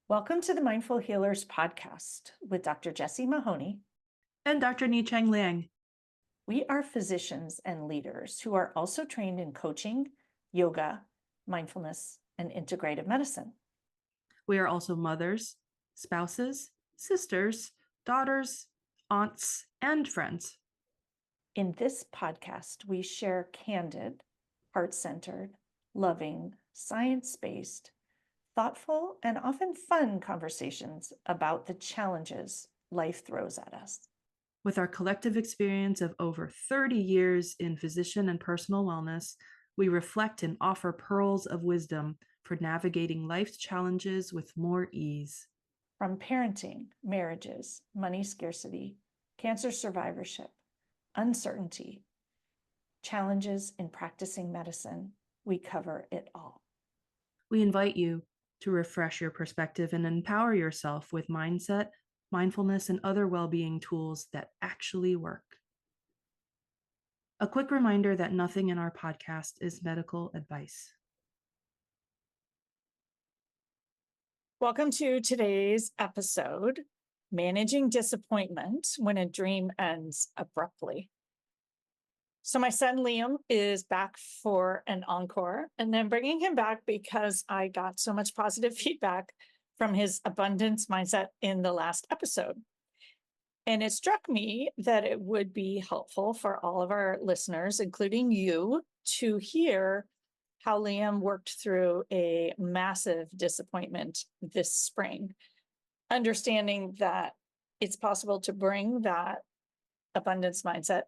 Welcome to the Mindful Healers podcast with Dr. Jessie Mahoney and Dr. Ni-Cheng Liang. We are physicians and leaders who are also trained in coaching, yoga, mindfulness, and integrative medicine. We are also mothers, spouses, sisters, daughters, aunts, and friends. In this podcast, we share candid, heart-centered, loving, science-based, thoughtful, and often fun conversations about the challenges life throws at us. With our collective experience of over 30 years in physician and personal wellness, we reflect and offer pearls of wisdom for navigating life's challenges with more ease. From parenting, marriages, money scarcity, cancer survivorship, uncertainty, challenges in practicing medicine, we cover it all. We invite you to refresh your perspective and empower yourself with mindset, mindfulness, and other well-being tools that actually work. A quick reminder that nothing in our podcast is medical advice. Welcome to today's episode, Managing Disappointment When a Dream Ends Abruptly. So my son Liam is back for an encore, and I'm bringing him back because I got so much positive feedback from his abundance mindset in the last episode. And it struck me that it would be helpful for all of our listeners, including you, to hear how Liam worked through a massive disappointment this spring, understanding that it's possible to bring that abundance mindset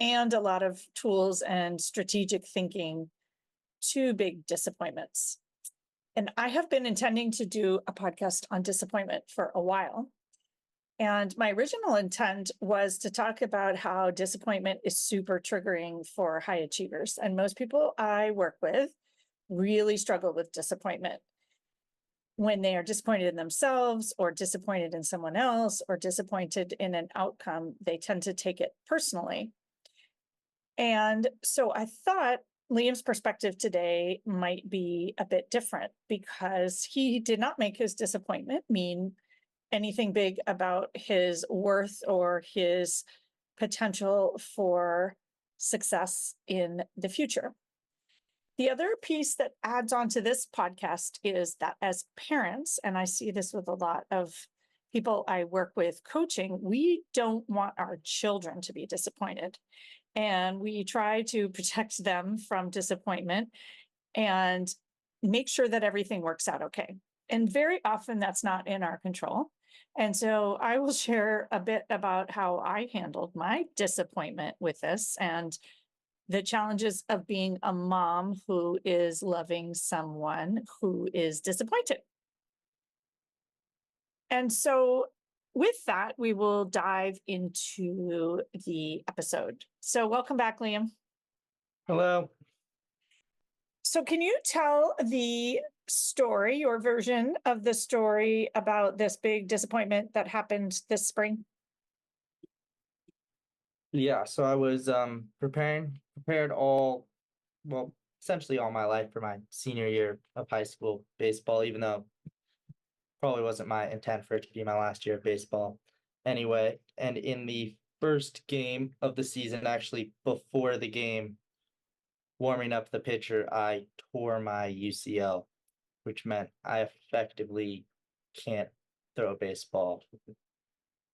and a lot of tools and strategic thinking to big disappointments. And I have been intending to do a podcast on disappointment for a while. And my original intent was to talk about how disappointment is super triggering for high achievers. And most people I work with really struggle with disappointment. When they are disappointed in themselves or disappointed in someone else or disappointed in an outcome, they tend to take it personally. And so I thought Liam's perspective today might be a bit different because he did not make his disappointment mean anything big about his worth or his potential for success in the future. The other piece that adds on to this podcast is that as parents, and I see this with a lot of people I work with coaching, we don't want our children to be disappointed. And we try to protect them from disappointment and make sure that everything works out okay. And very often that's not in our control. And so I will share a bit about how I handled my disappointment with this and the challenges of being a mom who is loving someone who is disappointed. And so with that, we will dive into the episode. So welcome back, Liam. Hello. So can you tell the story, your version of the story about this big disappointment that happened this spring? Yeah, so I was prepared essentially all my life for my senior year of high school baseball, even though probably wasn't my intent for it to be my last year of baseball anyway. And in the first game of the season, actually before the game, warming up the pitcher, I tore my UCL, which meant I effectively can't throw a baseball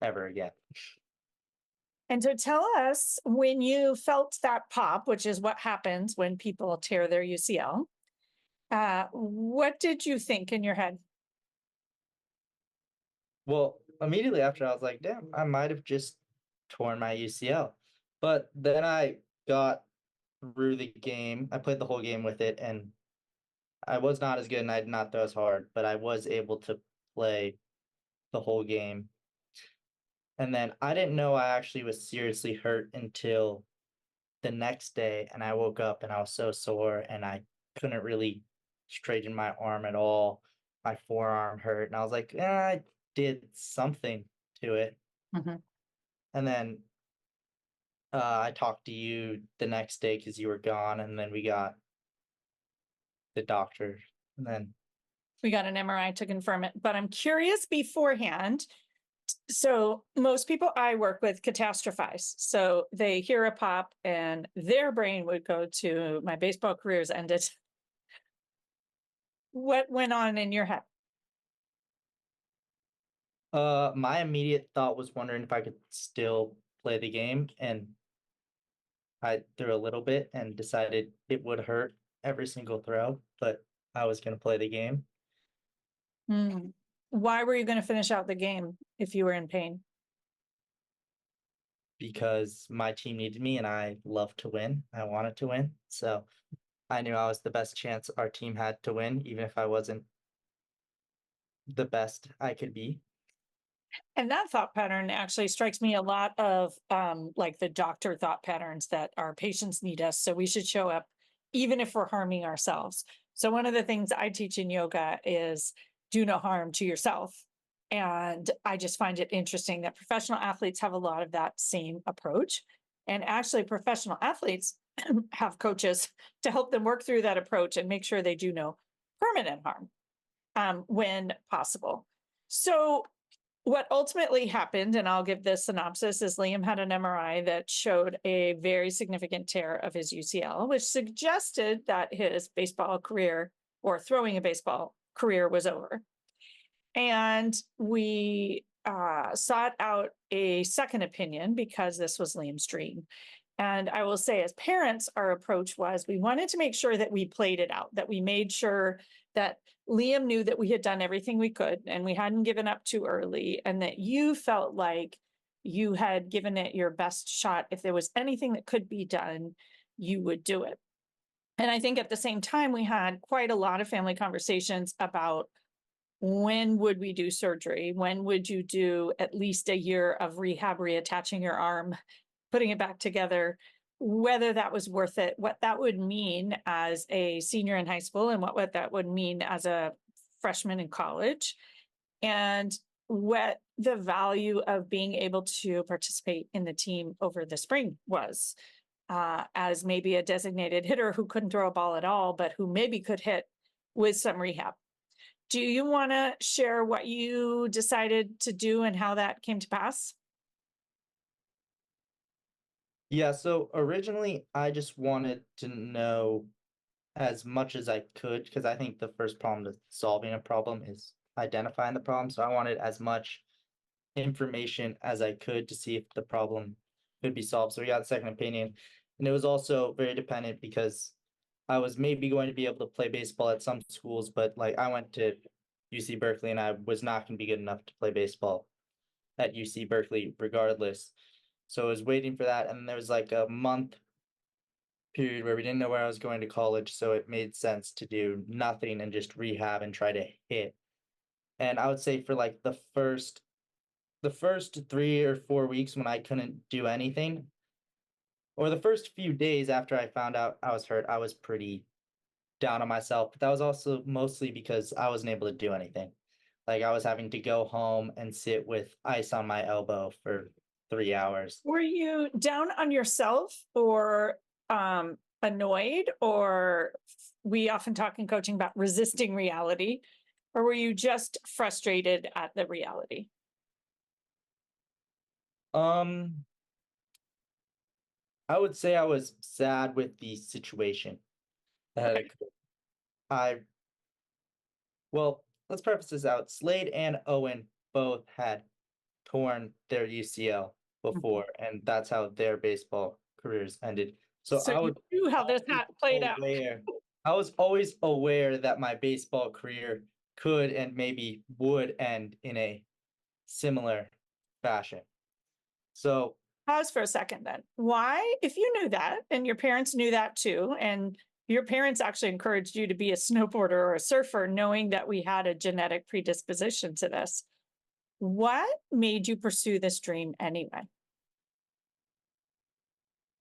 ever again. And so tell us when you felt that pop, which is what happens when people tear their UCL, what did you think in your head? Well, immediately after, I was like, damn, I might have just torn my UCL. But then I got through the game. I played the whole game with it, and I was not as good and I did not throw as hard, but I was able to play the whole game. And then I didn't know I actually was seriously hurt until the next day, and I woke up and I was so sore and I couldn't really straighten my arm at all. My forearm hurt, and I was like, I did something to it. Mhm. And then I talked to you the next day because you were gone, and then we got the doctor, and then We got an MRI to confirm it, but I'm curious beforehand. So most people I work with catastrophize. So they hear a pop and their brain would go to my baseball career's ended. What went on in your head? My immediate thought was wondering if I could still play the game, and I threw a little bit and decided it would hurt every single throw, but I was going to play the game Hmm. Why were you going to finish out the game if you were in pain? because my team needed me and I love to win. I wanted to win. So I knew I was the best chance our team had to win, even if I wasn't the best I could be. And that thought pattern actually strikes me a lot of like the doctor thought patterns that our patients need us. So we should show up even if we're harming ourselves. So one of the things I teach in yoga is do no harm to yourself. And I just find it interesting that professional athletes have a lot of that same approach. And actually, professional athletes have coaches to help them work through that approach and make sure they do no permanent harm when possible. So what ultimately happened, and I'll give this synopsis, is Liam had an MRI that showed a very significant tear of his UCL, which suggested that his baseball career or throwing a baseball career was over. And we sought out a second opinion because this was Liam's dream. And I will say, as parents, our approach was we wanted to make sure that we played it out, that we made sure that Liam knew that we had done everything we could and we hadn't given up too early, and that you felt like you had given it your best shot. If there was anything that could be done, you would do it. And I think at the same time, we had quite a lot of family conversations about when would we do surgery? When would you do at least a year of rehab, reattaching your arm, putting it back together, whether that was worth it, what that would mean as a senior in high school, and what that would mean as a freshman in college, and what the value of being able to participate in the team over the spring was, as maybe a designated hitter who couldn't throw a ball at all, but who maybe could hit with some rehab. Do you want to share what you decided to do and how that came to pass? Yeah, so originally I just wanted to know as much as I could because I think the first problem to solving a problem is identifying the problem. So I wanted as much information as I could to see if the problem could be solved. So we got a second opinion. And it was also very dependent because I was maybe going to be able to play baseball at some schools, but like I went to UC Berkeley and I was not going to be good enough to play baseball at UC Berkeley regardless. So I was waiting for that. And there was like a month period where we didn't know where I was going to college. So it made sense to do nothing and just rehab and try to hit. And I would say for like the first 3 or 4 weeks when I couldn't do anything, or the first few days after I found out I was hurt, I was pretty down on myself. But that was also mostly because I wasn't able to do anything. Like I was having to go home and sit with ice on my elbow for 3 hours. Were you down on yourself or annoyed, or we often talk in coaching about resisting reality, or were you just frustrated at the reality? Um, I would say I was sad with the situation that had Okay. occurred. I Well, let's preface this out. Slade and Owen both had torn their UCL before, and that's how their baseball careers ended. So So you knew how this had played out. I was always aware that my baseball career could and maybe would end in a similar fashion. So Pause for a second then. Why, if you knew that, and your parents knew that too, and your parents actually encouraged you to be a snowboarder or a surfer, knowing that we had a genetic predisposition to this, what made you pursue this dream anyway?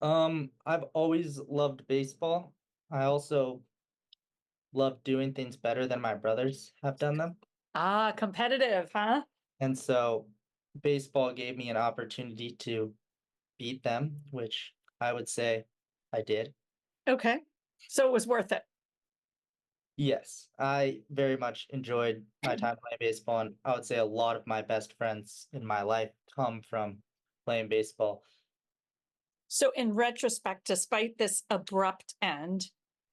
I've always loved baseball. I also love doing things better than my brothers have done them. Ah, competitive, huh? And so baseball gave me an opportunity to beat them, which I would say I did. Okay. So it was worth it. Yes, I very much enjoyed my time playing baseball, and I would say a lot of my best friends in my life come from playing baseball. So, in retrospect, despite this abrupt end,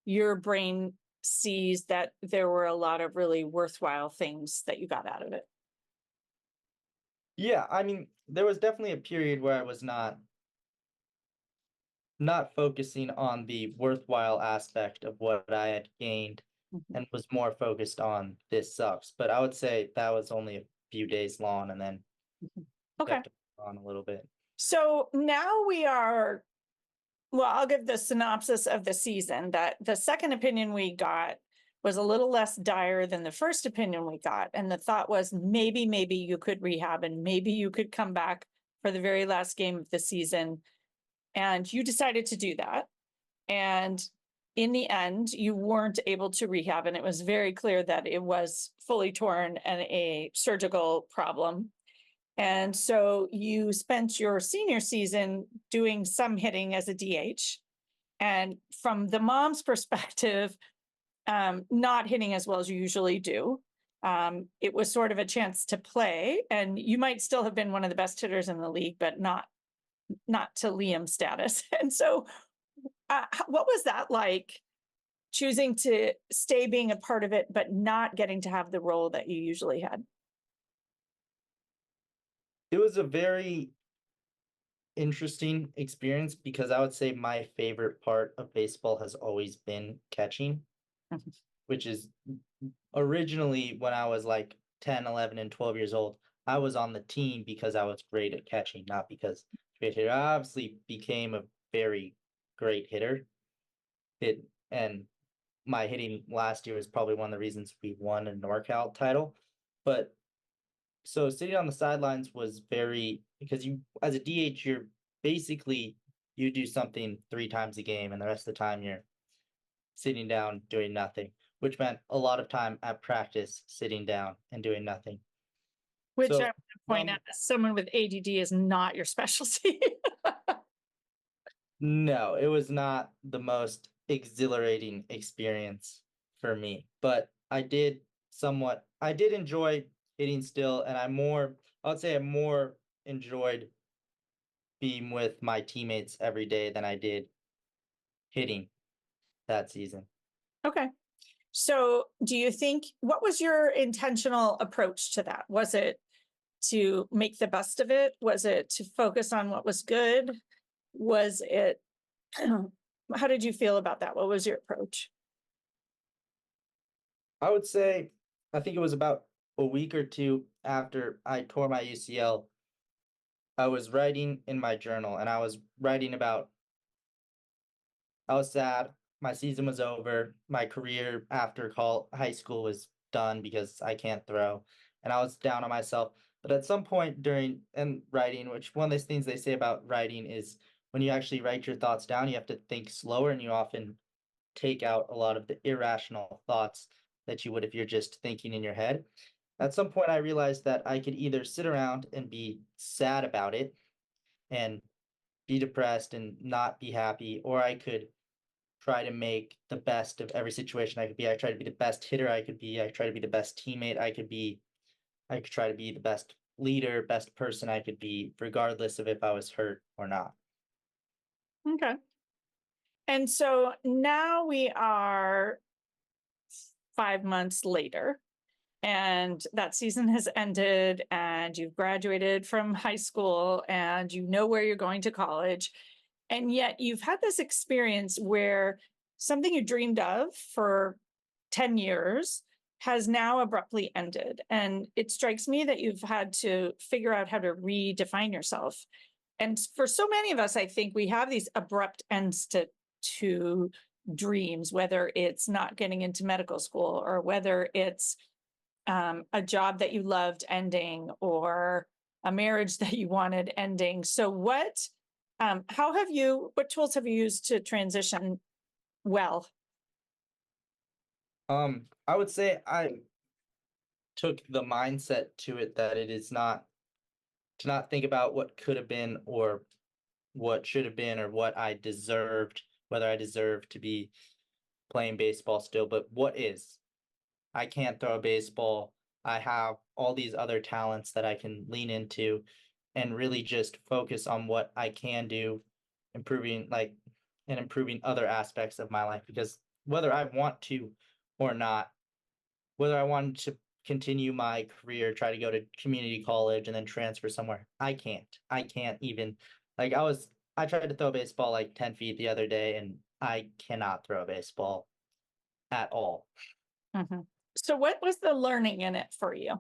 your brain sees that there were a lot of really worthwhile things that you got out of it. Yeah, I mean, there was definitely a period where I was not focusing on the worthwhile aspect of what I had gained Mhm. and was more focused on this sucks. But I would say that was only a few days long and then Okay. kept on a little bit. So now we are, well, I'll give the synopsis of the season that the second opinion we got was a little less dire than the first opinion we got. And the thought was maybe you could rehab and maybe you could come back for the very last game of the season. And you decided to do that. And in the end, you weren't able to rehab. And it was very clear that it was fully torn and a surgical problem. And so you spent your senior season doing some hitting as a DH. And from the mom's perspective, not hitting as well as you usually do. It was sort of a chance to play, and you might still have been one of the best hitters in the league, but not to Liam status. And so, what was that like? Choosing to stay being a part of it, but not getting to have the role that you usually had. It was a very interesting experience because I would say my favorite part of baseball has always been catching, Mhm. which is originally when I was like 10, 11, and 12 years old, I was on the team because I was great at catching, not because great hitter. I obviously became a very great hitter. It and my hitting last year was probably one of the reasons we won a NorCal title. But so sitting on the sidelines was very because you as a DH you're basically you do something 3 times a game and the rest of the time you're sitting down doing nothing, which meant a lot of time at practice sitting down and doing nothing. Which I So want to point out, as someone with ADD is not your specialty. no, it was not the most exhilarating experience for me, but I did enjoy hitting still, and I would say I more enjoyed being with my teammates every day than I did hitting that season. Okay. So, do you think what was your intentional approach to that? Was it to make the best of it? Was it to focus on what was good? Was it, how did you feel about that? What was your approach? I would say I think it was about a week or two after I tore my UCL. I was writing in my journal and I was writing about I was sad. My season was over. My career after high school was done because I can't throw. And I was down on myself. But at some point during and writing, which one of those things they say about writing is when you actually write your thoughts down, you have to think slower and you often take out a lot of the irrational thoughts that you would if you're just thinking in your head. At some point, I realized that I could either sit around and be sad about it and be depressed and not be happy, or I could try to make the best of every situation I could be. I try to be the best hitter I could be. I try to be the best teammate I could be. I could try to be the best leader, best person I could be, regardless of if I was hurt or not. Okay. And so now we are 5 months later, and that season has ended, and you've graduated from high school, and you know where you're going to college. And yet you've had this experience where something you dreamed of for 10 years has now abruptly ended. And it strikes me that you've had to figure out how to redefine yourself. And for so many of us, I think we have these abrupt ends to dreams, whether it's not getting into medical school or whether it's a job that you loved ending or a marriage that you wanted ending. So what tools have you used to transition well? I would say I took the mindset to it that it is not to not think about what could have been or what should have been or what I deserved, whether I deserved to be playing baseball still, but what is? I can't throw a baseball. I have all these other talents that I can lean into and really just focus on what I can do, improving and improving other aspects of my life. Because whether I want to or not, whether I want to continue my career, try to go to community college and then transfer somewhere, I can't. I can't even like I tried to throw a baseball like 10 feet the other day and I cannot throw a baseball at all. Mhm. So what was the learning in it for you?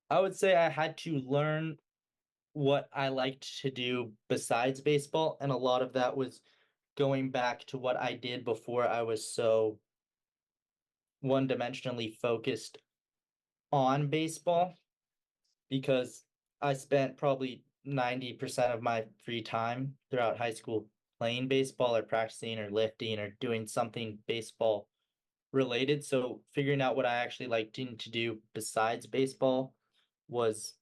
I would say I had to learn what I liked to do besides baseball, and a lot of that was going back to what I did before I was so one-dimensionally focused on baseball, because I spent probably 90% of my free time throughout high school playing baseball or practicing or lifting or doing something baseball related. So figuring out what I actually liked to do besides baseball was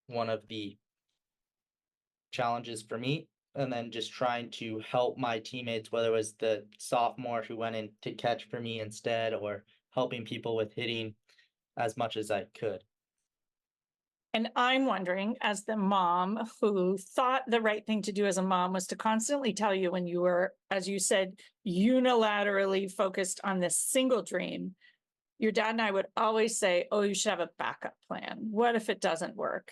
one of the challenges for me. And then just trying to help my teammates, whether it was the sophomore who went in to catch for me instead, or helping people with hitting as much as I could. And I'm wondering, as the mom who thought the right thing to do as a mom was to constantly tell you when you were, as you said, unilaterally focused on this single dream, your dad and I would always say, oh, you should have a backup plan. What if it doesn't work?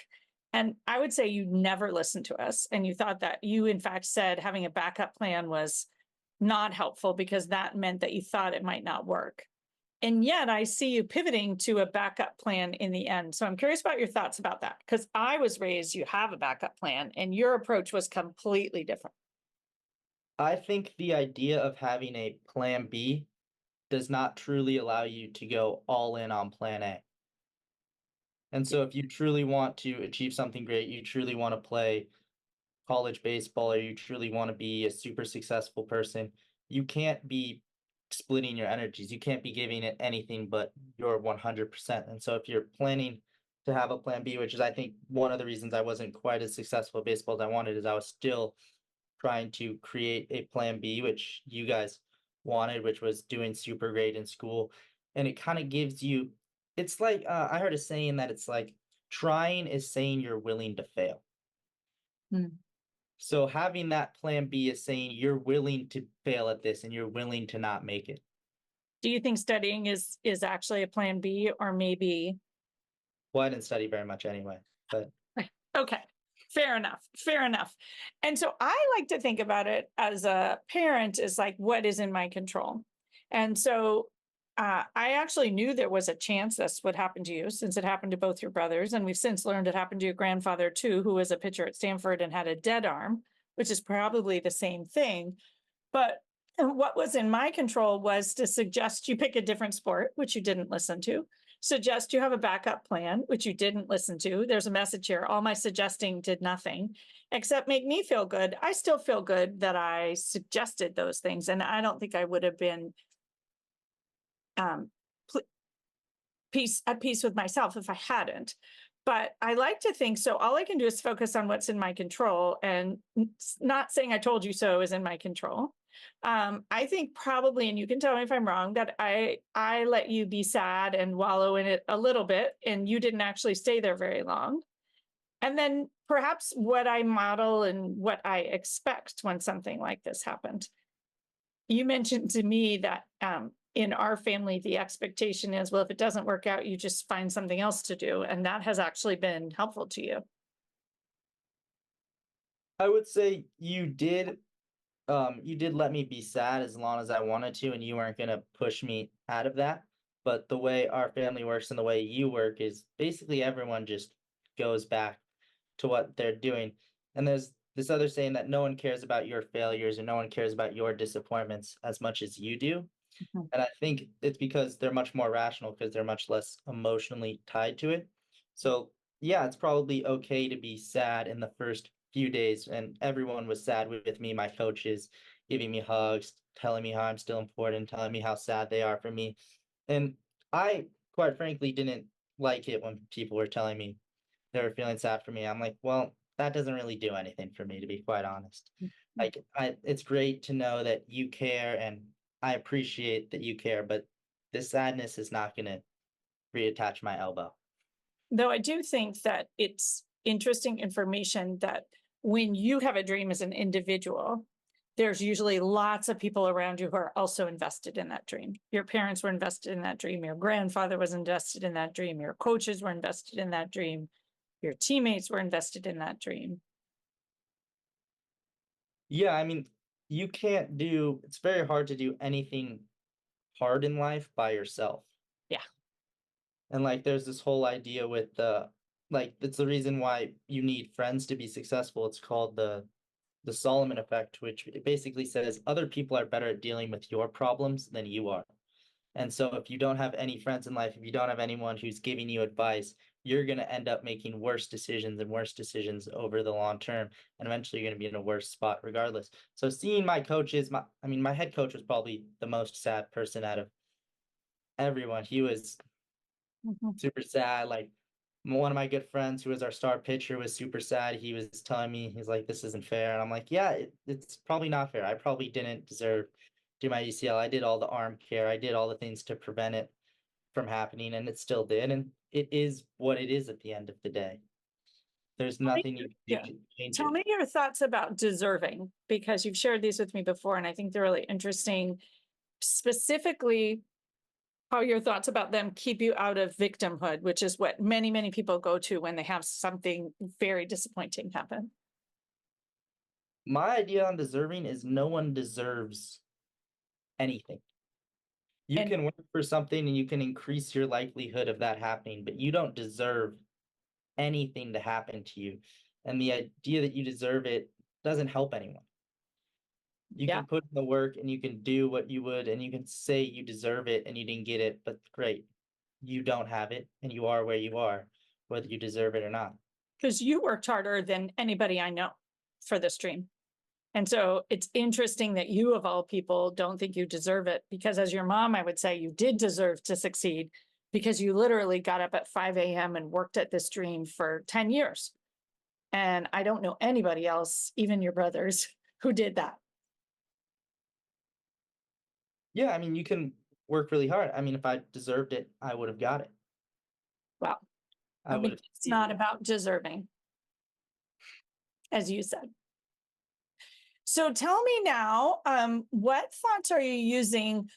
And I would say you never listened to us. And you thought that you, in fact, said having a backup plan was not helpful because that meant that you thought it might not work. And yet I see you pivoting to a backup plan in the end. So I'm curious about your thoughts about that, because I was raised, you have a backup plan, and your approach was completely different. I think the idea of having a plan B does not truly allow you to go all in on plan A. And so if you truly want to achieve something great, you truly want to play college baseball, or you truly want to be a super successful person, you can't be splitting your energies. You can't be giving it anything but your 100%. And so if you're planning to have a plan B, which is I think one of the reasons I wasn't quite as successful at baseball as I wanted, is I was still trying to create a plan B, which you guys wanted, which was doing super great in school. And it kind of gives you, it's like, I heard a saying that it's like trying is saying you're willing to fail. Hmm. So having that plan B is saying you're willing to fail at this and you're willing to not make it. Do you think studying is actually a plan B, or maybe? Well, I didn't study very much anyway, but Okay, fair enough. Fair enough. And so I like to think about it as a parent is like, what is in my control? And so I actually knew there was a chance this would happen to you, since it happened to both your brothers. And we've since learned it happened to your grandfather too, who was a pitcher at Stanford and had a dead arm, which is probably the same thing. But what was in my control was to suggest you pick a different sport, which you didn't listen to, suggest you have a backup plan, which you didn't listen to. There's a message here. All my suggesting did nothing except make me feel good. I still feel good that I suggested those things. And I don't think I would have been at peace with myself if I hadn't. But I like to think so. All I can do is focus on what's in my control, and not saying I told you so is in my control. I think probably, and you can tell me if I'm wrong, that I let you be sad and wallow in it a little bit, and you didn't actually stay there very long. And then perhaps what I model and what I expect when something like this happened. You mentioned to me that in our family, the expectation is, well, if it doesn't work out, you just find something else to do. And that has actually been helpful to you. I would say you did let me be sad as long as I wanted to, and you weren't going to push me out of that. But the way our family works and the way you work is basically everyone just goes back to what they're doing. And there's this other saying that no one cares about your failures and no one cares about your disappointments as much as you do. Mhm. And I think it's because they're much more rational, because they're much less emotionally tied to it. So, yeah, it's probably okay to be sad in the first few days. And everyone was sad with me, my coaches giving me hugs, telling me how I'm still important, telling me how sad they are for me. And I, quite frankly, didn't like it when people were telling me they were feeling sad for me. I'm like, well, that doesn't really do anything for me, to be quite honest. Mhm. Like, it's great to know that you care, and I appreciate that you care, but this sadness is not going to reattach my elbow. Though I do think that it's interesting information that when you have a dream as an individual, there's usually lots of people around you who are also invested in that dream. Your parents were invested in that dream. Your grandfather was invested in that dream. Your coaches were invested in that dream. Your teammates were invested in that dream. Yeah, I mean, it's very hard to do anything hard in life by yourself. Yeah. And like there's this whole idea with it's the reason why you need friends to be successful. It's called the Solomon effect, which it basically says other people are better at dealing with your problems than you are. And so if you don't have any friends in life, if you don't have anyone who's giving you advice, you're going to end up making worse decisions and worse decisions over the long term. And eventually you're going to be in a worse spot regardless. So seeing my coaches, my head coach was probably the most sad person out of everyone. He was Mhm. super sad. Like one of my good friends who was our star pitcher was super sad. He was telling me, he's like, this isn't fair. And I'm like, yeah, it's probably not fair. I probably didn't deserve to do my UCL. I did all the arm care. I did all the things to prevent it from happening, and it still did. And it is what it is at the end of the day. There's nothing you can do Yeah. to change Tell it. me your thoughts about deserving, because you've shared these with me before, and I think they're really interesting. Specifically, how your thoughts about them keep you out of victimhood, which is what many, many people go to when they have something very disappointing happen. My idea on deserving is no one deserves anything. You And can work for something and you can increase your likelihood of that happening, but you don't deserve anything to happen to you. And the idea that you deserve it doesn't help anyone. You yeah, can put in the work and you can do what you would and you can say you deserve it and you didn't get it, but great. You don't have it and you are where you are, whether you deserve it or not. because you worked harder than anybody I know for this dream. And so it's interesting that you, of all people, don't think you deserve it, because as your mom, I would say you did deserve to succeed, because you literally got up at 5 a.m. and worked at this dream for 10 years. And I don't know anybody else, even your brothers, who did that. Yeah, I mean, you can work really hard. I mean, if I deserved it, I would have got it. Well, I would have it's not about deserving, as you said. So tell me now, what thoughts are you using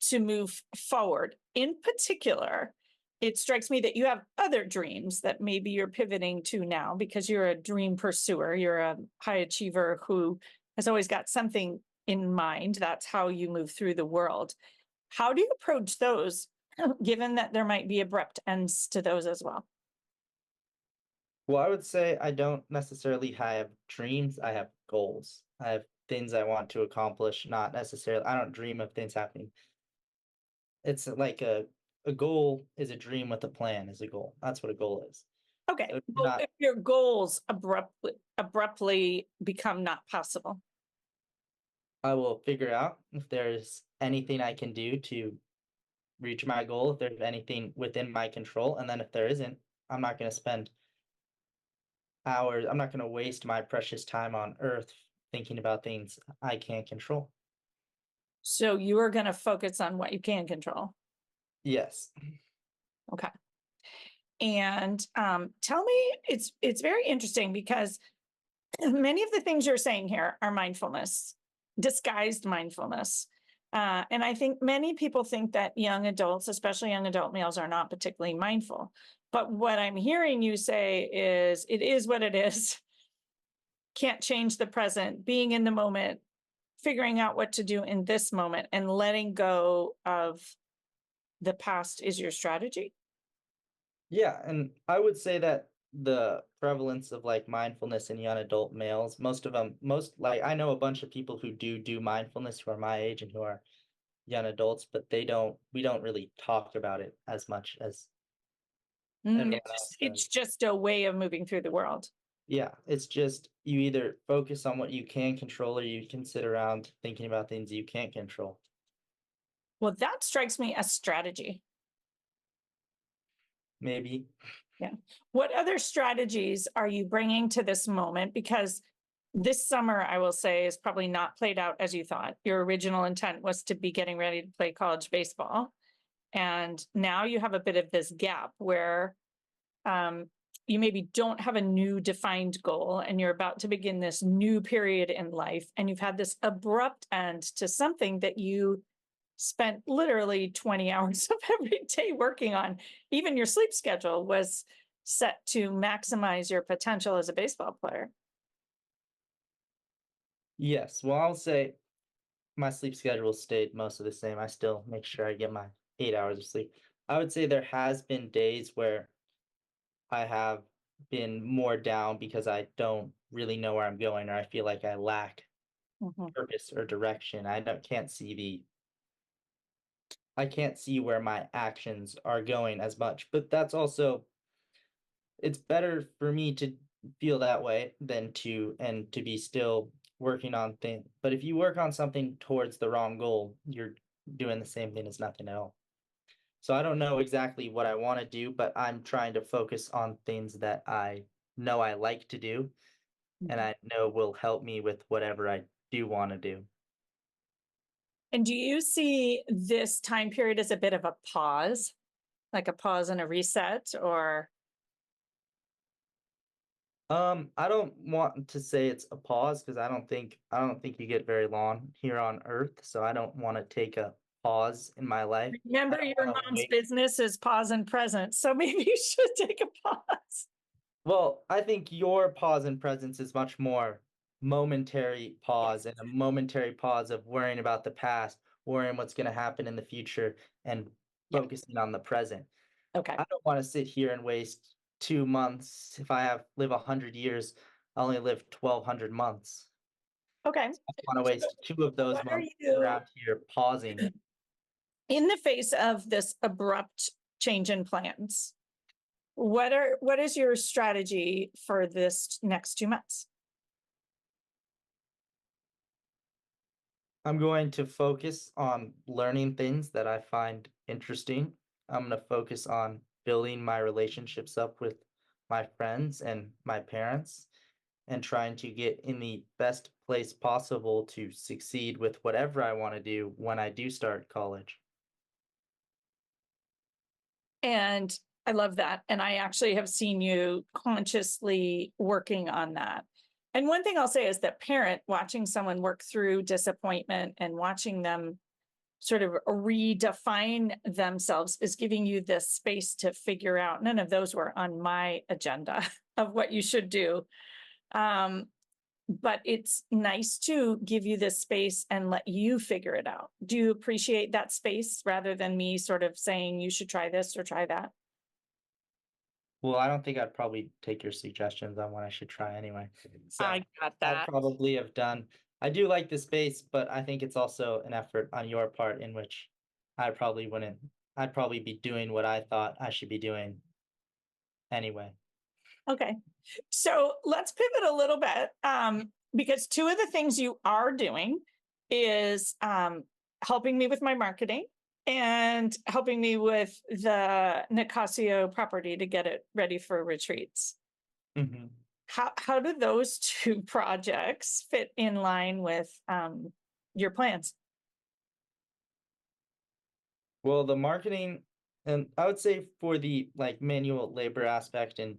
to move forward? In particular, it strikes me that you have other dreams that maybe you're pivoting to now, because you're a dream pursuer. You're a high achiever who has always got something in mind. That's how you move through the world. How do you approach those, given that there might be abrupt ends to those as well? Well, I would say I don't necessarily have dreams. I have goals. I have things I want to accomplish, not necessarily, I don't dream of things happening. It's like a goal is a dream with a plan is a goal. That's what a goal is. Okay, So it's well, not, if your goals abruptly become not possible. I will figure out if there's anything I can do to reach my goal, if there's anything within my control. And then if there isn't, I'm not going to spend hours, I'm not going to waste my precious time on earth thinking about things I can't control. So you are going to focus on what you can control. Yes. Okay. And tell me, it's very interesting, because many of the things you're saying here are mindfulness, disguised mindfulness. And I think many people think that young adults, especially young adult males, are not particularly mindful. But what I'm hearing you say is it is what it is. Can't change the present, being in the moment, figuring out what to do in this moment, and letting go of the past is your strategy. Yeah, and I would say that the prevalence of like mindfulness in young adult males, most like I know a bunch of people who do mindfulness who are my age and who are young adults, but we don't really talk about it as much as everyone else It's does. just a way of moving through the world. Yeah, it's just you either focus on what you can control or you can sit around thinking about things you can't control. Well, that strikes me as strategy. Maybe. Yeah. What other strategies are you bringing to this moment? Because this summer, I will say, is probably not played out as you thought. Your original intent was to be getting ready to play college baseball. And now you have a bit of this gap where you maybe don't have a new defined goal and you're about to begin this new period in life. And you've had this abrupt end to something that you spent literally 20 hours of every day working on. Even your sleep schedule was set to maximize your potential as a baseball player. Yes. Well, I'll say my sleep schedule stayed most of the same. I still make sure I get my 8 hours of sleep. I would say there has been days where I have been more down because I don't really know where I'm going, or I feel like I lack Mhm. purpose or direction. I can't see where my actions are going as much. But that's also, it's better for me to feel that way than to be still working on things. But if you work on something towards the wrong goal, you're doing the same thing as nothing at all. So I don't know exactly what I want to do, but I'm trying to focus on things that I know I like to do and I know will help me with whatever I do want to do. And do you see this time period as a bit of a pause, like a pause and a reset, or? I don't want to say it's a pause because I don't think you get very long here on Earth, so I don't want to take a pause in my life. I Remember, don't your want to mom's wait. business is pause and present, so maybe you should take a pause. Well, I think your pause and presence is much more momentary pause and a momentary pause of worrying about the past, worrying what's going to happen in the future, and Yeah. focusing on the present. Okay. I don't want to sit here and waste 2 months. If I live 100 years, I only live 1,200 months. Okay. I want to So waste two of those what are months you, around here pausing. in the face of this abrupt change in plans? What is your strategy for this next 2 months? I'm going to focus on learning things that I find interesting. I'm going to focus on building my relationships up with my friends and my parents and trying to get in the best place possible to succeed with whatever I want to do when I do start college. And I love that. And I actually have seen you consciously working on that. And one thing I'll say is that parent watching someone work through disappointment and watching them sort of redefine themselves is giving you this space to figure out. None of those were on my agenda of what you should do. But it's nice to give you this space and let you figure it out. Do you appreciate that space rather than me sort of saying you should try this or try that? Well, I don't think I'd probably take your suggestions on what I should try anyway. So I got I'd that. probably have done. I do like the space, but I think it's also an effort on your part in which I probably wouldn't. I'd probably be doing what I thought I should be doing anyway. Okay. So let's pivot a little bit because two of the things you are doing is helping me with my marketing and helping me with the Nicasio property to get it ready for retreats. Hmm. How do those two projects fit in line with your plans? Well, the marketing, and I would say for the like manual labor aspect and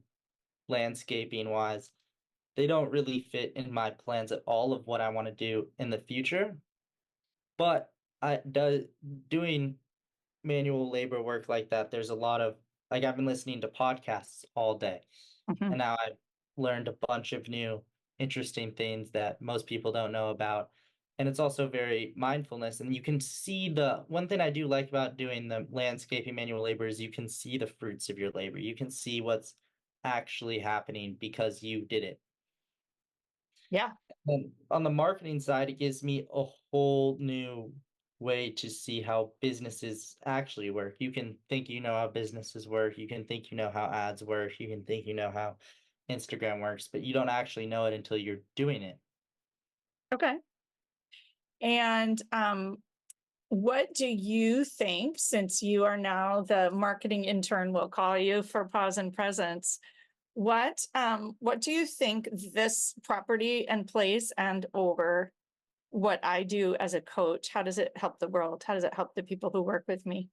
landscaping wise, they don't really fit in my plans at all of what I want to do in the future. But I do doing manual labor work like that, there's a lot of like I've been listening to podcasts all day, Mhm. and now I've learned a bunch of new interesting things that most people don't know about. And it's also very mindfulness. And you can see the one thing I do like about doing the landscaping manual labor is you can see the fruits of your labor. You can see what's actually happening because you did it. Yeah. And on the marketing side, it gives me a whole new way to see how businesses actually work. You can think you know how businesses work, you can think you know how ads work, you can think you know how Instagram works, but you don't actually know it until you're doing it. Okay. And What do you think, since you are now the marketing intern, we'll call you for Pause and Presence, what do you think this property and place and or what I do as a coach, how does it help the world? How does it help the people who work with me?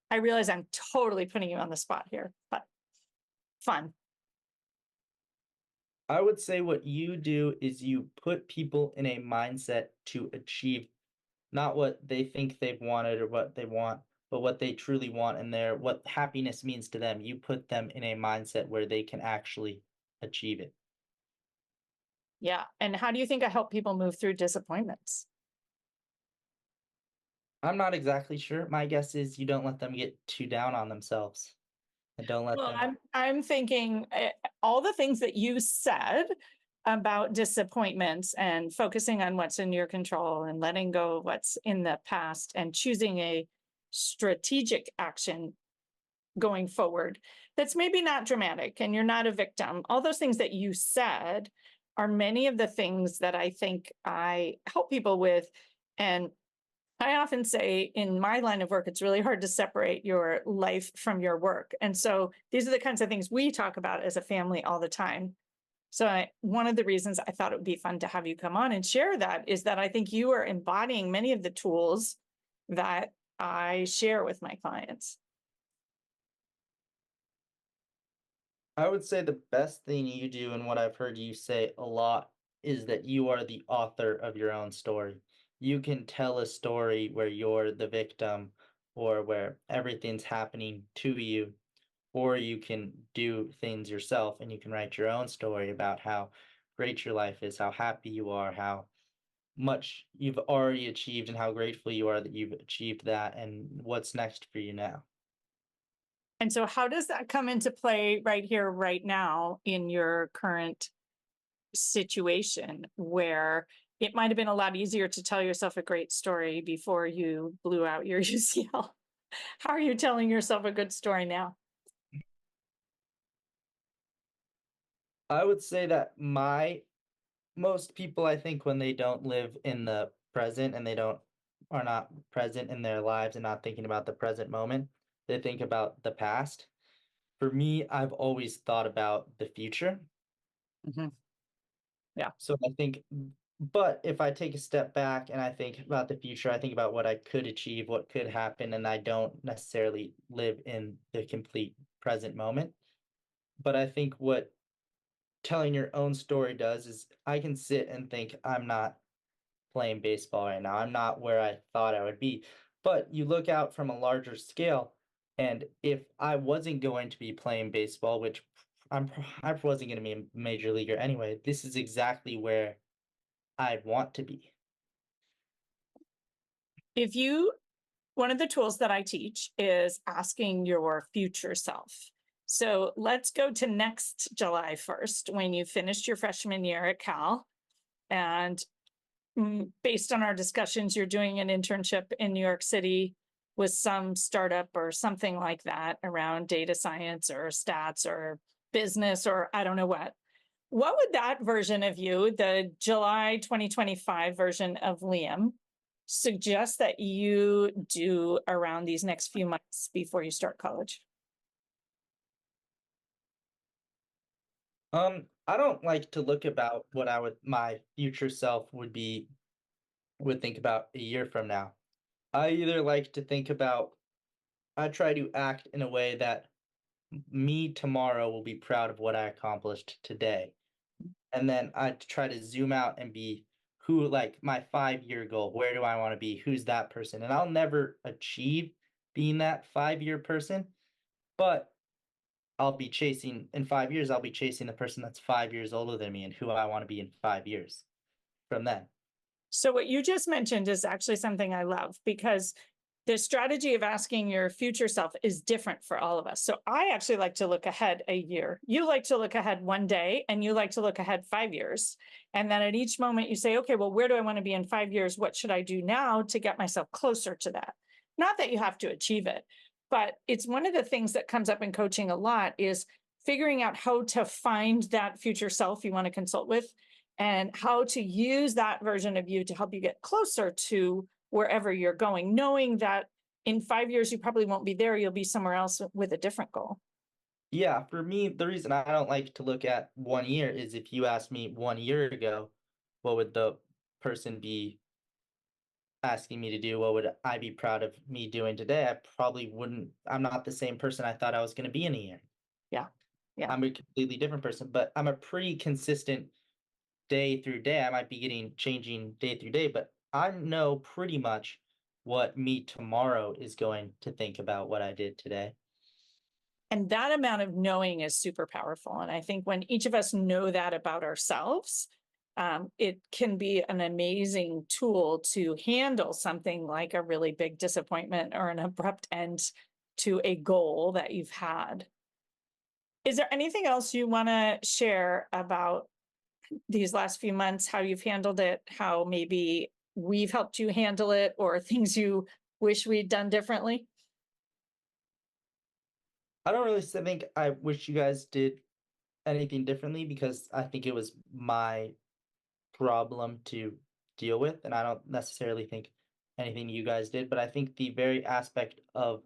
I realize I'm totally putting you on the spot here, but fun. I would say what you do is you put people in a mindset to achieve not what they think they've wanted or what they want, but what they truly want and their what happiness means to them. You put them in a mindset where they can actually achieve it. Yeah. And how do you think I help people move through disappointments? I'm not exactly sure. My guess is you don't let them get too down on themselves and don't let Well, them. I'm thinking all the things that you said about disappointments and focusing on what's in your control and letting go of what's in the past and choosing a strategic action going forward that's maybe not dramatic and you're not a victim. All those things that you said are many of the things that I think I help people with. And I often say in my line of work, it's really hard to separate your life from your work. And so these are the kinds of things we talk about as a family all the time. So one of the reasons I thought it would be fun to have you come on and share that is that I think you are embodying many of the tools that I share with my clients. I would say the best thing you do, and what I've heard you say a lot, is that you are the author of your own story. You can tell a story where you're the victim or where everything's happening to you, or you can do things yourself and you can write your own story about how great your life is, how happy you are, how much you've already achieved, and how grateful you are that you've achieved that, and what's next for you now. And so how does that come into play right here, right now in your current situation where it might have been a lot easier to tell yourself a great story before you blew out your UCL? How are you telling yourself a good story now? I would say that most people, I think, when they don't live in the present and they don't are not present in their lives and not thinking about the present moment, they think about the past. For me, I've always thought about the future. Mhm. Yeah. So I think, but if I take a step back and I think about the future, I think about what I could achieve, what could happen, and I don't necessarily live in the complete present moment. But I think what telling your own story does is I can sit and think, I'm not playing baseball right now. I'm not where I thought I would be. But you look out from a larger scale, and if I wasn't going to be playing baseball, which I wasn't going to be a major leaguer anyway, this is exactly where I want to be. If you, one of the tools that I teach is asking your future self. So let's go to next July 1st when you finished your freshman year at Cal. And based on our discussions, you're doing an internship in New York City with some startup or something like that around data science or stats or business or I don't know what. What would that version of you, the July 2025 version of Liam, suggest that you do around these next few months before you start college? I don't like to look about what my future self would think about a year from now. I either like to think about I try to act in a way that me tomorrow will be proud of what I accomplished today. And then I try to zoom out and be who, like, my 5-year goal, where do I want to be? Who's that person? And I'll never achieve being that 5-year person, but I'll be chasing in 5 years, I'll be chasing the person that's 5 years older than me and who I want to be in 5 years from then. So what you just mentioned is actually something I love because the strategy of asking your future self is different for all of us. So I actually like to look ahead a year. You like to look ahead one day and you like to look ahead 5 years. And then at each moment you say, okay, well, where do I want to be in 5 years? What should I do now to get myself closer to that? Not that you have to achieve it, but it's one of the things that comes up in coaching a lot is figuring out how to find that future self you want to consult with and how to use that version of you to help you get closer to wherever you're going, knowing that in 5 years, you probably won't be there. You'll be somewhere else with a different goal. Yeah, for me, the reason I don't like to look at 1 year is if you asked me 1 year ago, what would the person be asking me to do? What would I be proud of me doing today? I probably wouldn't. I'm not the same person I thought I was going to be in a year. Yeah. Yeah. I'm a completely different person, but I'm a pretty consistent day through day. I might be changing day through day, but I know pretty much what me tomorrow is going to think about what I did today. And that amount of knowing is super powerful. And I think when each of us know that about ourselves, it can be an amazing tool to handle something like a really big disappointment or an abrupt end to a goal that you've had. Is there anything else you want to share about these last few months, how you've handled it, how maybe we've helped you handle it, or things you wish we'd done differently? I don't really think I wish you guys did anything differently because I think it was my problem to deal with, and I don't necessarily think anything you guys did, but I think the very aspect of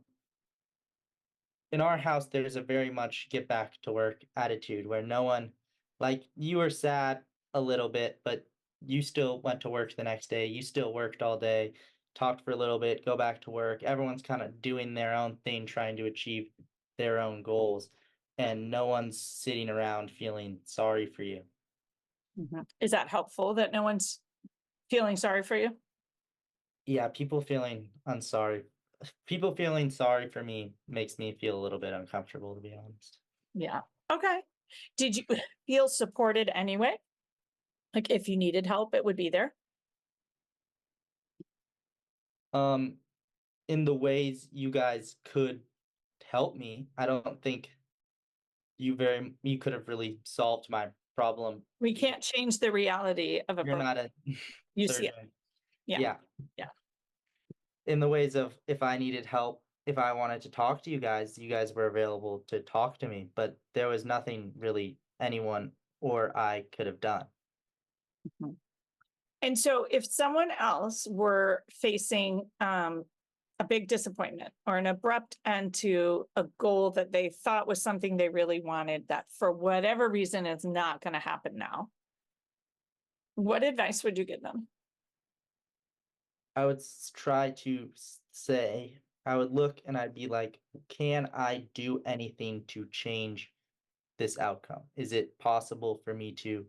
in our house, there's a very much get back to work attitude where no one, like, you were sad a little bit, but you still went to work the next day. You still worked all day, talked for a little bit, go back to work. Everyone's kind of doing their own thing, trying to achieve their own goals, and no one's sitting around feeling sorry for you. Is that helpful that no one's feeling sorry for you? Yeah, people feeling sorry for me makes me feel a little bit uncomfortable, to be honest. Yeah. Okay. Did you feel supported anyway? Like if you needed help, it would be there. Um, in the ways you guys could help me, I don't think you could have really solved my problem. We can't change the reality of a You're broken. not a You see it. surgeon. Yeah. Yeah. Yeah. In the ways of if I needed help, if I wanted to talk to you guys were available to talk to me, but there was nothing really anyone or I could have done. Mhm. And so if someone else were facing a big disappointment or an abrupt end to a goal that they thought was something they really wanted, that for whatever reason is not going to happen now, what advice would you give them? I would try to say, I would look and I'd be like, can I do anything to change this outcome? Is it possible for me to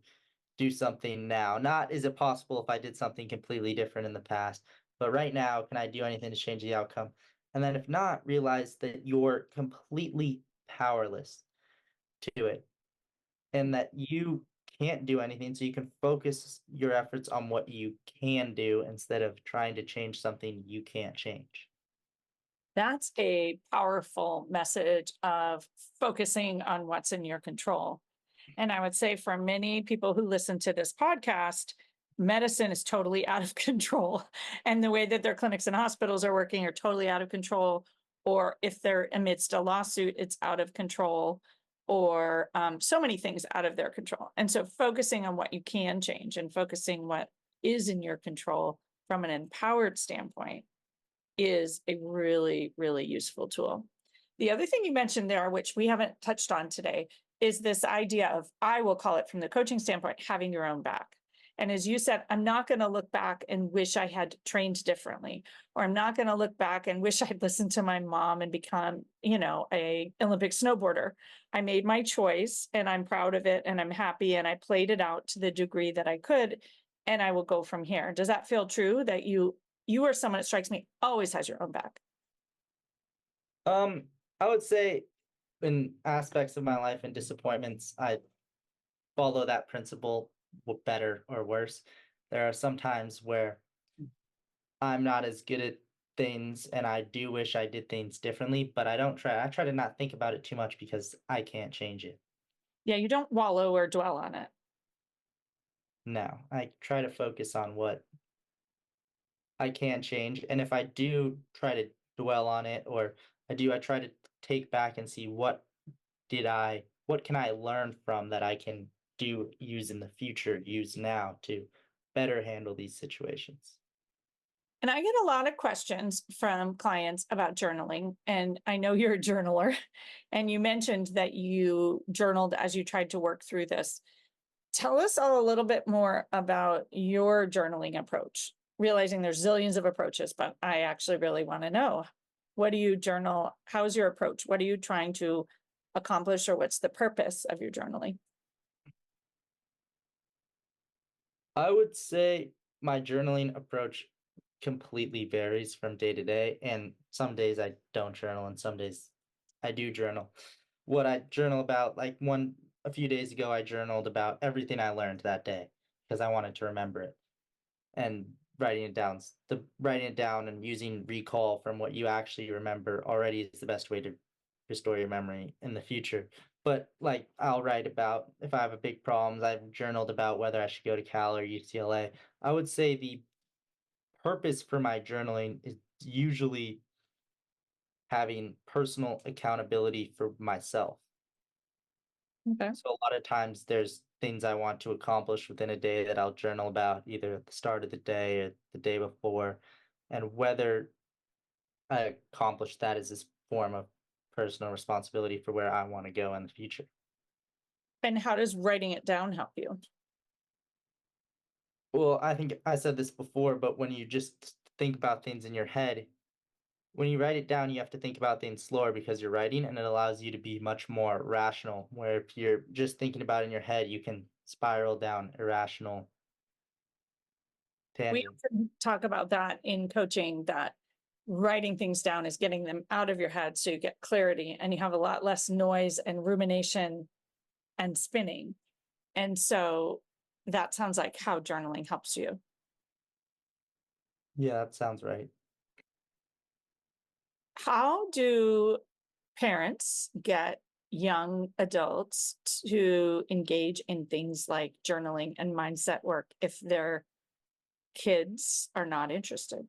do something now? Not is it possible if I did something completely different in the past, but right now, can I do anything to change the outcome? And then if not, realize that you're completely powerless to it and that you can't do anything. So you can focus your efforts on what you can do instead of trying to change something you can't change. That's a powerful message of focusing on what's in your control. And I would say for many people who listen to this podcast, medicine is totally out of control. And the way that their clinics and hospitals are working are totally out of control. Or if they're amidst a lawsuit, it's out of control, or so many things out of their control. And so focusing on what you can change and focusing what is in your control from an empowered standpoint is a really, really useful tool. The other thing you mentioned there, which we haven't touched on today, is this idea of, I will call it from the coaching standpoint, having your own back. And as you said, I'm not going to look back and wish I had trained differently, or I'm not going to look back and wish I'd listened to my mom and become, a Olympic snowboarder. I made my choice and I'm proud of it and I'm happy and I played it out to the degree that I could, and I will go from here. Does that feel true that you are someone that strikes me always has your own back? I would say in aspects of my life and disappointments, I follow that principle better or worse. There are some times where I'm not as good at things and I do wish I did things differently, but I try to not think about it too much because I can't change it. Yeah, you don't wallow or dwell on it. No, I try to focus on what I can change. And if I do try to dwell on it or I try to take back and see what can I learn from that I can use in the future, use now to better handle these situations. And I get a lot of questions from clients about journaling. And I know you're a journaler, and you mentioned that you journaled as you tried to work through this. Tell us all a little bit more about your journaling approach, realizing there's zillions of approaches, but I actually really want to know, what do you journal? How's your approach? What are you trying to accomplish, or what's the purpose of your journaling? I would say my journaling approach completely varies from day to day, and some days I don't journal, and some days I do journal. What I journal about, like a few days ago, I journaled about everything I learned that day because I wanted to remember it, and writing it down and using recall from what you actually remember already is the best way to restore your memory in the future. But like I'll write about if I have a big problems, I've journaled about whether I should go to Cal or UCLA. I would say the purpose for my journaling is usually having personal accountability for myself. Okay. So a lot of times there's things I want to accomplish within a day that I'll journal about either at the start of the day or the day before. And whether I accomplish that is this form of personal responsibility for where I want to go in the future. And how does writing it down help you? Well, I think I said this before, but when you just think about things in your head, when you write it down, you have to think about things slower because you're writing, and it allows you to be much more rational. Where if you're just thinking about it in your head, you can spiral down irrational We tangents. often talk about that in coaching, that writing things down is getting them out of your head so you get clarity and you have a lot less noise and rumination and spinning. And so that sounds like how journaling helps you. Yeah, that sounds right. How do parents get young adults to engage in things like journaling and mindset work if their kids are not interested?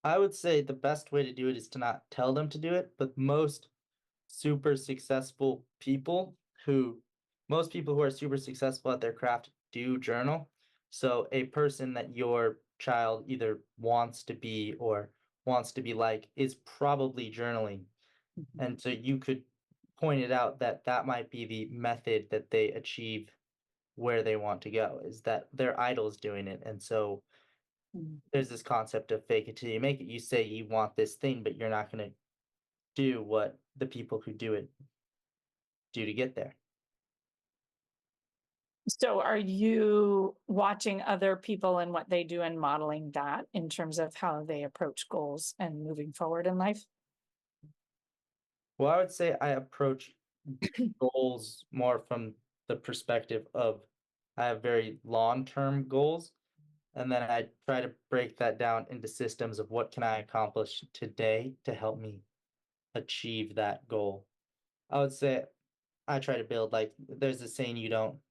I would say the best way to do it is to not tell them to do it, but super successful people who most people who are super successful at their craft do journal. So a person that your child either wants to be or wants to be like is probably journaling. Mhm. And so you could point it out that that might be the method that they achieve where they want to go, is that their idol's doing it. And so Mm. there's this concept of fake it till you make it. You say you want this thing, but you're not going to do what the people who do it do to get there. So are you watching other people and what they do and modeling that in terms of how they approach goals and moving forward in life? Well, I would say I approach goals more from the perspective of I have very long-term goals, and then I try to break that down into systems of what can I accomplish today to help me achieve that goal. I would say I try to build like there's a saying you don't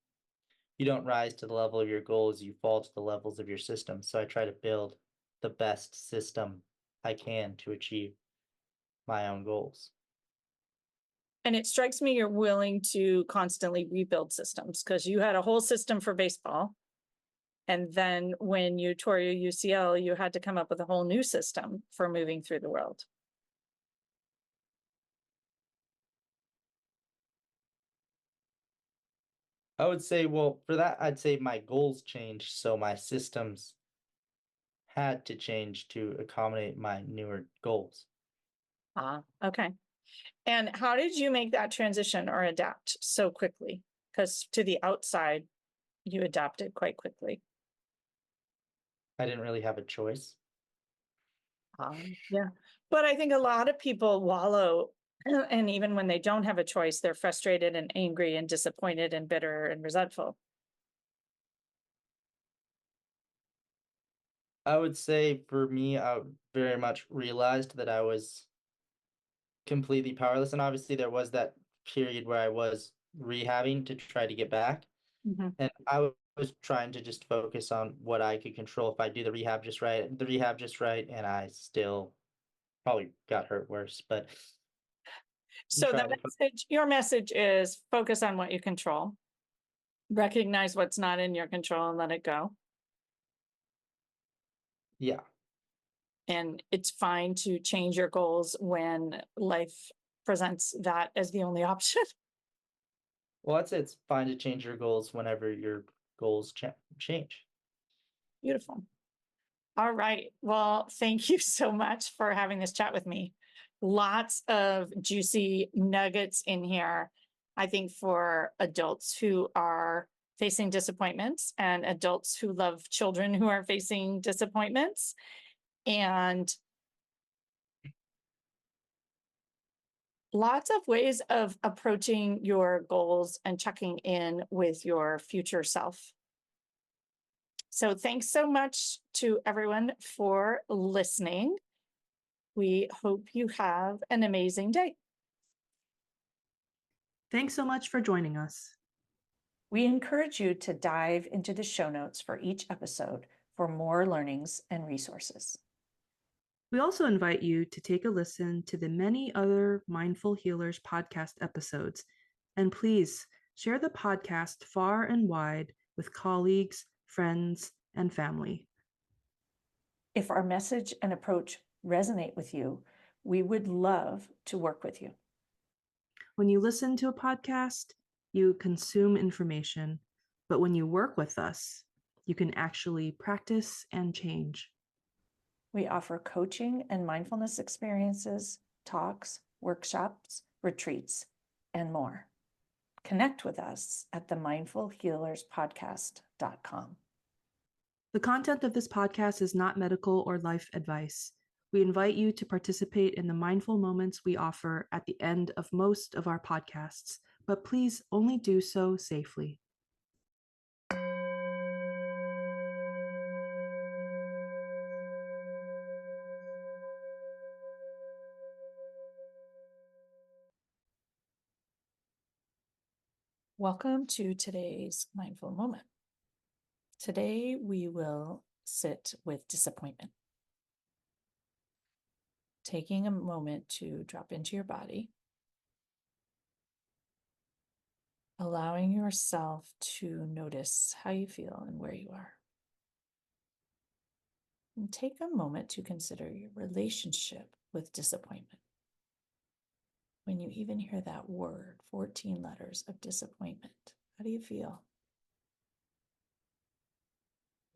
rise to the level of your goals, you fall to the levels of your system. So I try to build the best system I can to achieve my own goals. And it strikes me you're willing to constantly rebuild systems, because you had a whole system for baseball. And then when you tore your UCL, you had to come up with a whole new system for moving through the world. I would say, well, for that, I'd say my goals changed, so my systems had to change to accommodate my newer goals. Ah, okay. And how did you make that transition or adapt so quickly? Because to the outside, you adapted quite quickly. I didn't really have a choice. Yeah. But I think a lot of people wallow, and even when they don't have a choice, they're frustrated and angry and disappointed and bitter and resentful. I would say for me, I very much realized that I was completely powerless. And obviously, there was that period where I was rehabbing to try to get back. Mhm. And was trying to just focus on what I could control. If I do the rehab just right, and I still probably got hurt worse. But I'm So trying to your message is focus on what you control, recognize what's not in your control and let it go. Yeah. And it's fine to change your goals when life presents that as the only option. Well, I'd say it's fine to change your goals whenever your goals change. Beautiful. All right. Well, thank you so much for having this chat with me. Lots of juicy nuggets in here, I think, for adults who are facing disappointments and adults who love children who are facing disappointments. And lots of ways of approaching your goals and checking in with your future self. So thanks so much to everyone for listening. We hope you have an amazing day. Thanks so much for joining us. We encourage you to dive into the show notes for each episode for more learnings and resources. We also invite you to take a listen to the many other Mindful Healers podcast episodes. And please share the podcast far and wide with colleagues, friends, and family. If our message and approach resonate with you, we would love to work with you. When you listen to a podcast, you consume information, but when you work with us, you can actually practice and change. We offer coaching and mindfulness experiences, talks, workshops, retreats, and more. Connect with us at themindfulhealerspodcast.com. The content of this podcast is not medical or life advice. We invite you to participate in the mindful moments we offer at the end of most of our podcasts, but please only do so safely. Welcome to today's mindful moment. Today we will sit with disappointment. Taking a moment to drop into your body, allowing yourself to notice how you feel and where you are. And take a moment to consider your relationship with disappointment. When you even hear that word, 14 letters of disappointment, how do you feel?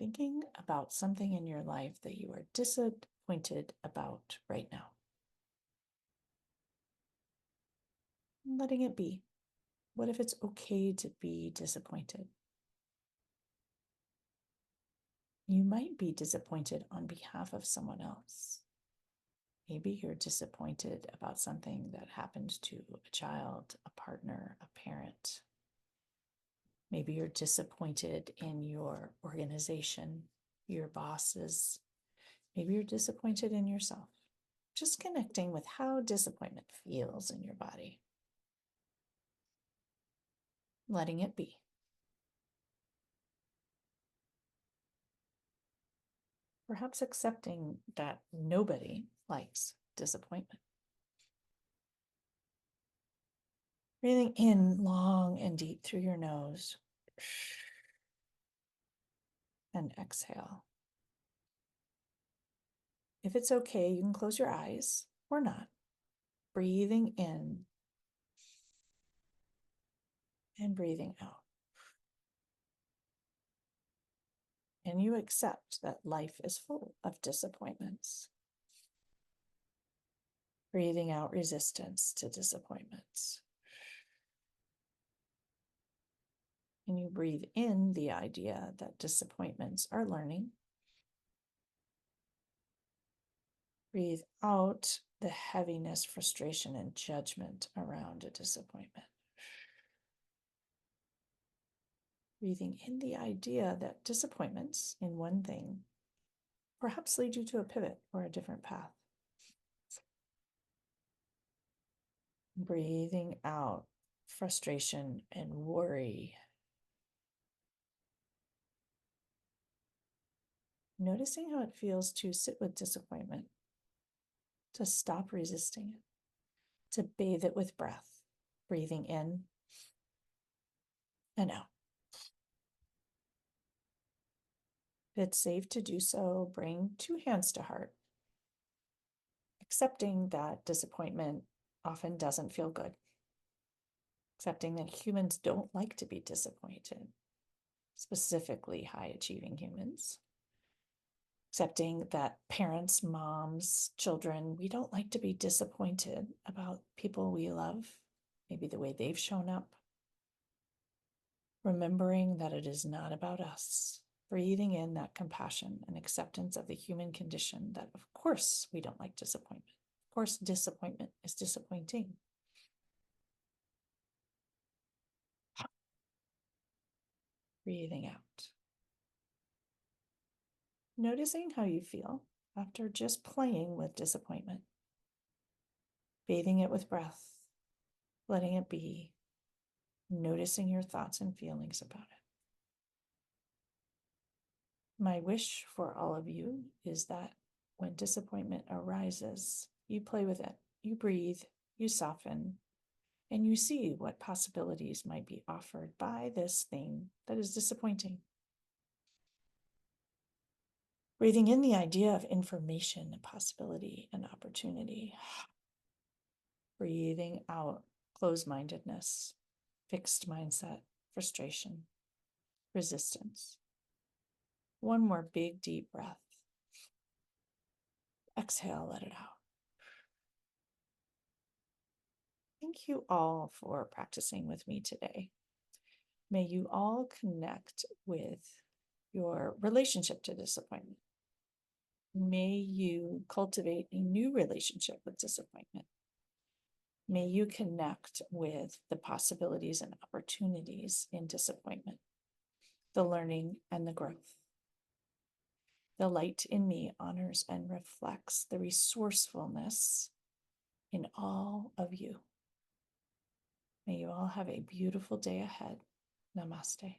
Thinking about something in your life that you are disappointed about right now. Letting it be. What if it's okay to be disappointed? You might be disappointed on behalf of someone else. Maybe you're disappointed about something that happened to a child, a partner, a parent. Maybe you're disappointed in your organization, your bosses. Maybe you're disappointed in yourself. Just connecting with how disappointment feels in your body. Letting it be. Perhaps accepting that nobody likes disappointment. Breathing in long and deep through your nose. And exhale. If it's okay, you can close your eyes or not. Breathing in and breathing out. And you accept that life is full of disappointments. Breathing out resistance to disappointments. And you breathe in the idea that disappointments are learning. Breathe out the heaviness, frustration, and judgment around a disappointment. Breathing in the idea that disappointments in one thing perhaps lead you to a pivot or a different path. Breathing out frustration and worry. Noticing how it feels to sit with disappointment, to stop resisting it, to bathe it with breath, breathing in and out. it's safe to do so, bring 2 hands to heart, accepting that disappointment often doesn't feel good, accepting that humans don't like to be disappointed, specifically high achieving humans, accepting that parents, moms, children, we don't like to be disappointed about people we love, maybe the way they've shown up. Remembering that it is not about us, breathing in that compassion and acceptance of the human condition, that of course we don't like disappointment. Of course, disappointment is disappointing. Breathing out. Noticing how you feel after just playing with disappointment. Bathing it with breath, letting it be, noticing your thoughts and feelings about it. My wish for all of you is that when disappointment arises, you play with it, you breathe, you soften, and you see what possibilities might be offered by this thing that is disappointing. Breathing in the idea of information, possibility, and opportunity. Breathing out closed-mindedness, fixed mindset, frustration, resistance. One more big, deep breath. Exhale, let it out. Thank you all for practicing with me today. May you all connect with your relationship to disappointment. May you cultivate a new relationship with disappointment. May you connect with the possibilities and opportunities in disappointment, the learning and the growth. The light in me honors and reflects the resourcefulness in all of you. May you all have a beautiful day ahead. Namaste.